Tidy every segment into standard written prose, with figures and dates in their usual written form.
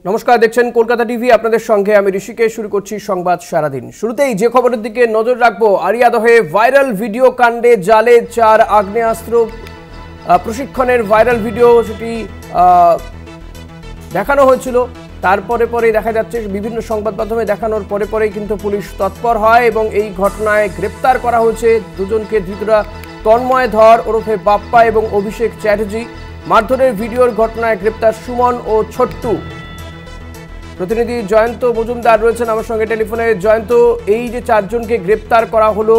নমস্কার, দেখছেন কলকাতা টিভি। আপনাদের সঙ্গে আমি ঋষিকেশ। শুরু করছি সংবাদ সারাদিন। শুরুতেই যে খবরের দিকে নজর রাখবো, আরিয়াদহে ভাইরাল ভিডিও কাণ্ডে জালে 4 আগ্নেয়াস্ত্র প্রশিক্ষণের ভাইরাল ভিডিও সেটি দেখানো হয়েছিল। তারপরে দেখা যাচ্ছে বিভিন্ন সংবাদ মাধ্যমে দেখানোর পরেই কিন্তু পুলিশ তৎপর হয় এবং এই ঘটনায় গ্রেপ্তার করা হয়েছে দুজনকে। ধৃতরা তন্ময় ধর ওরফে বাপ্পা এবং অভিষেক চ্যাটার্জি। মারধরের ভিডিওর ঘটনায় গ্রেপ্তার সুমন ও ছোট্টু। প্রতিনিধি জয়ন্ত মজুমদার রয়েছেন আমার সঙ্গে টেলিফোনে। জয়ন্ত, এই যে 4 জনকে গ্রেপ্তার করা হলো,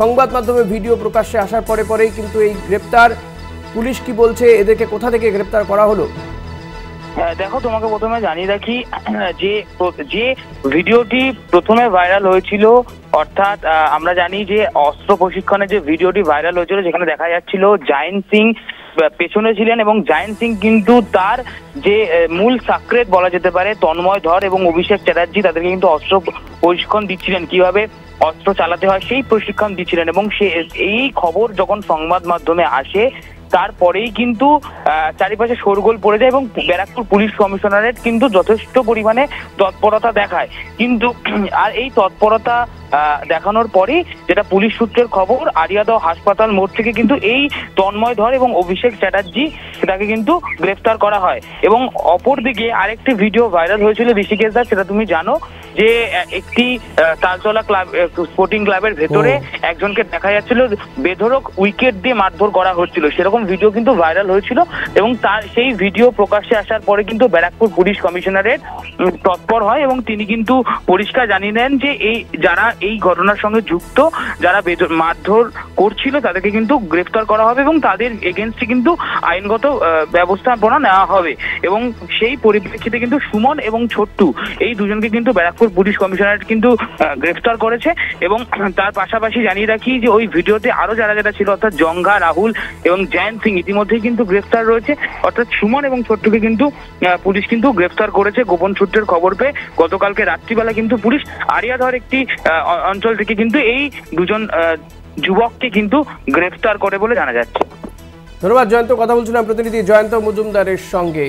সংবাদ মাধ্যমে ভিডিও প্রকাশ্যে আসার পরেই কিন্তু এই গ্রেপ্তার, পুলিশ কি বলছে, এদেরকে কোথা থেকে গ্রেপ্তার করা হলো? দেখো, তোমাকে প্রথমে জানিয়ে রাখি যে ভিডিওটি প্রথমে ভাইরাল হয়েছিল, অর্থাৎ আমরা জানি যে অস্ত্র প্রশিক্ষণের যে ভিডিওটি ভাইরাল হয়েছিল, যেখানে দেখা যাচ্ছিল জায়েন্ট সিং পেছনে ছিলেন এবং জায়েন্ট সিং কিন্তু তার যে মূল সাকরেত বলা যেতে পারে তন্ময় ধর এবং অভিষেক চ্যাটার্জি, তাদেরকে কিন্তু অস্ত্র প্রশিক্ষণ দিচ্ছিলেন, কিভাবে অস্ত্র চালাতে হয় সেই প্রশিক্ষণ দিচ্ছিলেন। এবং এই খবর যখন সংবাদ মাধ্যমে আসে, তারপরেই কিন্তু চারিপাশে শোরগোল পড়ে যায় এবং ব্যারাকপুর পুলিশ কমিশনারেট কিন্তু যথেষ্ট পরিমাণে তৎপরতা দেখায়। কিন্তু আর এই তৎপরতা দেখানোর পরে যেটা পুলিশ সূত্রের খবর, আরিয়াদহ হাসপাতাল মোড় থেকে কিন্তু এই তন্ময় ধর এবং অভিষেক চ্যাটার্জি সেটাকে কিন্তু গ্রেফতার করা হয়। এবং অপরদিকে আরেকটি ভিডিও ভাইরাল হয়েছিল ঋষিকেশ দা, সেটা তুমি জানো যে একটি তালতলা ক্লাব স্পোর্টিং ক্লাবের ভেতরে একজনকে দেখা যাচ্ছিল বেধড়ক উইকেট দিয়ে মারধর করা হচ্ছিল, সেরকম ভিডিও কিন্তু ভাইরাল হয়েছিল। এবং তার সেই ভিডিও প্রকাশ্যে আসার পরে কিন্তু ব্যারাকপুর পুলিশ কমিশনারেট তৎপর হয় এবং তিনি কিন্তু পরিষ্কার জানিয়ে দেন যে যারা এই ঘটনার সঙ্গে যুক্ত, যারা মারধর করছিল, তাদেরকে কিন্তু গ্রেফতার করা হবে এবং তাদের এগেনস্টে কিন্তু আইনগত ব্যবস্থাপনা নেওয়া হবে। এবং সেই পরিপ্রেক্ষিতে কিন্তু সুমন এবং ছোট্টু, এই দুজনকে কিন্তু ব্যারাকপুর পুলিশ কমিশনারেট কিন্তু গ্রেফতার করেছে। এবং তার পাশাপাশি জানিয়ে রাখি যে ওই ভিডিওতে আরো যারা ছিল, অর্থাৎ জঙ্গা, রাহুল এবং জায়েন্ট সিং ইতিমধ্যেই কিন্তু গ্রেফতার রয়েছে। অর্থাৎ সুমন এবং ছোট্টুকে কিন্তু পুলিশ কিন্তু গ্রেফতার করেছে গোপন সূত্রের খবর পেয়ে। গতকালকে রাত্রিবেলা কিন্তু পুলিশ আরিয়াদহর একটি অঞ্চল থেকে কিন্তু এই দুজন যুবককে কিন্তু গ্রেফতার করে বলে জানা যাচ্ছে। ধন্যবাদ জয়ন্ত। কথা বলছিলাম প্রতিনিধি জয়ন্ত মজুমদারের সঙ্গে।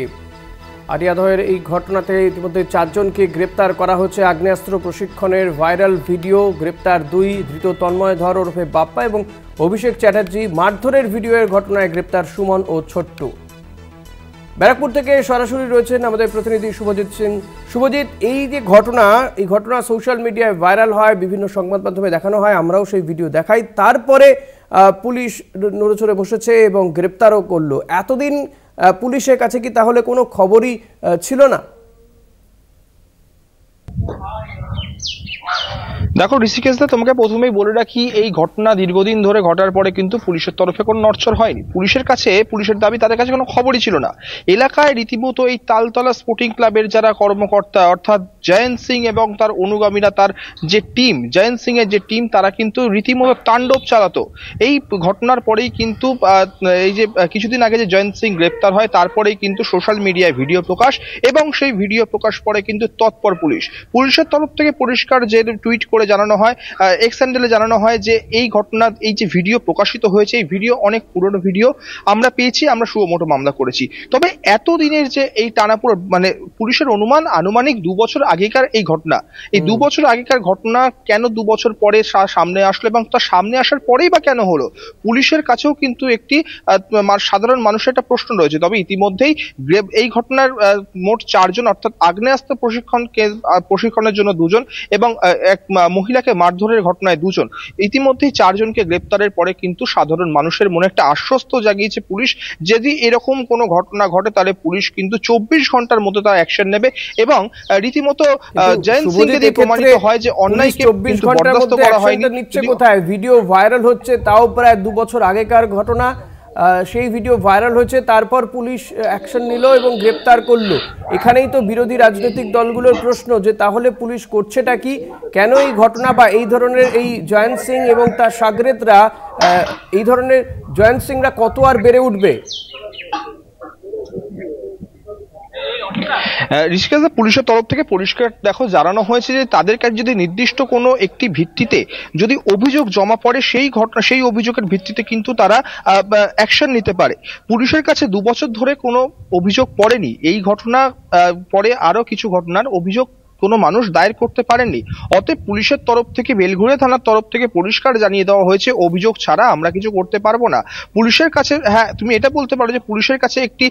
আরিয়াদহের এই ঘটনাতে ইতিমধ্যে 4 জনকে গ্রেপ্তার করা হচ্ছে। আগ্নেয়াস্ত্র প্রশিক্ষণের ভাইরাল ভিডিও, গ্রেপ্তার 2, ধৃত তন্ময় ধর ওরফে বাপ্পা এবং অভিষেক চ্যাটার্জি। মারধরের ভিডিওর ঘটনায় গ্রেপ্তার সুমন ও ছোট্টু। ব্যারাকপুর থেকে সরাসরি রয়েছেন আমাদের প্রতিনিধি শুভজিৎ সিং। শুভজিৎ, এই যে ঘটনা সোশ্যাল মিডিয়ায় ভাইরাল হয়, বিভিন্ন সংবাদ মাধ্যমে দেখানো হয়, আমরাও সেই ভিডিও দেখাই, তারপরে পুলিশ নড়েচড়ে বসেছে এবং গ্রেপ্তারও করলো। এতদিন পুলিশের কাছে কি তাহলে কোনো খবরই ছিল না? দেখো ঋষিকেশ দা, তোমাকে প্রথমেই বলে রাখি, এই ঘটনা দীর্ঘদিন ধরে ঘটার পরে কিন্তু পুলিশের তরফে কোনো নড়চড় হয়নি। পুলিশের দাবি তাদের কাছে কোনো খবরই ছিল না। এলাকায় রীতিমতো এই তালতলা স্পোর্টিং ক্লাবের যারা কর্মকর্তা, অর্থাৎ জায়েন্ট সিং এবং তার অনুগামীরা, তার যে টিম, জায়েন্ট সিং এর যে টিম, তারা কিন্তু রীতিমতো তাণ্ডব চালাতো। এই ঘটনার পরেই কিন্তু এই যে কিছুদিন আগে যে জায়েন্ট সিং গ্রেপ্তার হয়, তারপরেই কিন্তু সোশ্যাল মিডিয়ায় ভিডিও প্রকাশ, এবং সেই ভিডিও প্রকাশ পরে কিন্তু তৎপর পুলিশের তরফ থেকে পরিষ্কার যে টুইট করে জানানো হয়, এক্স হ্যান্ডেলে জানানো হয় যে এই ঘটনা, এই যে ভিডিও প্রকাশিত হয়েছে, এই ভিডিও অনেক পুরনো ভিডিও আমরা পেয়েছি, আমরা সুমোটো মামলা করেছি। তবে এতদিনের যে এই টানাপোড়েন, মানে পুলিশের আনুমানিক 2 বছর আগেকার এই ঘটনা, এই 2 বছর আগেকার ঘটনা কেন 2 বছর পরে সামনে আসলো এবং তার সামনে আসার পরেই বা কেন হলো, পুলিশের কাছেও কিন্তু একটি সাধারণ মানুষের একটা প্রশ্ন রয়েছে। তবে ইতিমধ্যেই এই ঘটনার মোট 4 জন, অর্থাৎ আগ্নেয়াস্ত্র প্রশিক্ষণের জন্য 2 জন এবং এক মহিলাকে মারধরের ঘটনায় 2 জন, ইতিমধ্যেই 4 জনকে গ্রেপ্তারের পরে কিন্তু সাধারণ মানুষের মনে একটা আশ্বস্ত জাগিয়েছে পুলিশ। যদি এরকম কোনো ঘটনা ঘটে, তাহলে পুলিশ কিন্তু 24 ঘন্টার মধ্যে তার অ্যাকশন নেবে এবং রীতিমতো জায়েন্ট সিং যদি প্রমাণিত হয় যে অন্যায়কে 24 ঘন্টার মধ্যে করা হয়নি। নিচ্ছে কোথায়? ভিডিও ভাইরাল হচ্ছে, তাও প্রায় 2 বছর আগেকার ঘটনা। সেই ভিডিও ভাইরাল হয়েছে, তারপর পুলিশ অ্যাকশন নিল এবং গ্রেপ্তার করলো। এখানেই তো বিরোধী রাজনৈতিক দলগুলোর প্রশ্ন যে তাহলে পুলিশ করছেটা কি? কেন এই ঘটনা বা এই ধরনের এই জায়েন্ট সিং এবং তার সাগরেতরা, এই ধরনের জায়েন্ট সিংরা কত আর বেড়ে উঠবে? ঋষিকেশদা, পুলিশের তরফ থেকে পরিষ্কার দেখো জানানো হয়েছে যে তাদের কাছে যদি নির্দিষ্ট কোনো একটি ভিত্তিতে যদি অভিযোগ জমা পড়ে সেই অভিযোগের ভিত্তিতে কিন্তু তারা অ্যাকশন নিতে পারে। পুলিশের কাছে 2 বছর ধরে কোনো অভিযোগ পড়েনি। এই ঘটনা পরে আরো কিছু ঘটনার অভিযোগ কোনো মানুষ দায়ের করতে পারেননি। অতএব পুলিশের তরফ থেকে, বেলঘড়িয়া থানার তরফ থেকে পরিষ্কার জানিয়ে দেওয়া হয়েছে অভিযোগ ছাড়া আমরা কিছু করতে পারবো না। পুলিশের কাছে, হ্যাঁ তুমি এটা বলতে পারো যে পুলিশের কাছে একটি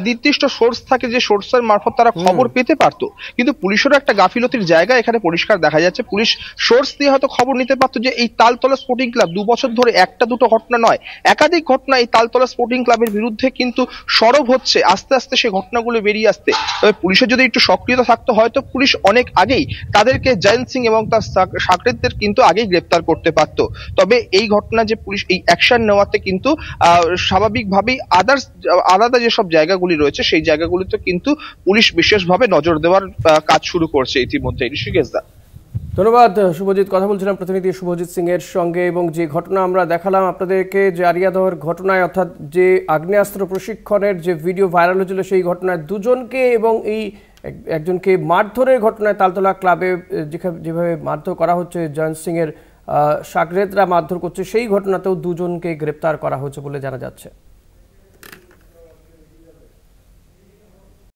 নির্দিষ্ট সোর্স থাকে, যে সোর্সের মারফত তারা খবর পেতে পারতো, কিন্তু পুলিশেরও একটা গাফিলতির জায়গা এখানে পরিষ্কার দেখা যাচ্ছে। পুলিশ সোর্স দিয়ে হয়তো খবর নিতে পারতো যে এই তালতলা স্পোর্টিং ক্লাব 2 বছর ধরে একটা দুটো ঘটনা নয়, একাধিক ঘটনা এই তালতলা স্পোর্টিং ক্লাবের বিরুদ্ধে কিন্তু সরব হচ্ছে। আস্তে আস্তে সেই ঘটনাগুলো বেরিয়ে আসতে, তবে পুলিশের যদি একটু সক্রিয়তা থাকতো হয়তো পুলিশ অনেক আগেই তাদেরকে, জয়ন্ত সিং এবং তার সাকরেদদের কিন্তু আগেই গ্রেপ্তার করতে পারত। তবে এই ঘটনা যে পুলিশ এই অ্যাকশন নেওয়াতে কিন্তু স্বাভাবিকভাবেই আলাদা যেসব জায়গাগুলি রয়েছে সেই জায়গাগুলিতে কিন্তু পুলিশ বিশেষভাবে নজর দেওয়ার কাজ শুরু করছে ইতিমধ্যে। ঋষিকেশদা, ধন্যবাদ শুভজিৎ। কথা বলছিলাম প্রতিনিধি শুভজিৎ সিং এর সঙ্গে, এবং যে ঘটনা আমরা দেখালাম আপনাদেরকে, যে আরিয়াদহের ঘটনায় অর্থাৎ যে আগ্নেয়াস্ত্র প্রশিক্ষণের যে ভিডিও ভাইরাল হয়েছিল সেই ঘটনায় দুজনকে এবং এই একজনকে মারধরের ঘটনায় তালতলা ক্লাবে যেভাবে মারধর করা হচ্ছে, জয়ন্ত সিং এর সাকরেদরা মারধর করছে, সেই ঘটনাতেও দুজনকে গ্রেপ্তার করা হয়েছে বলে জানা যাচ্ছে।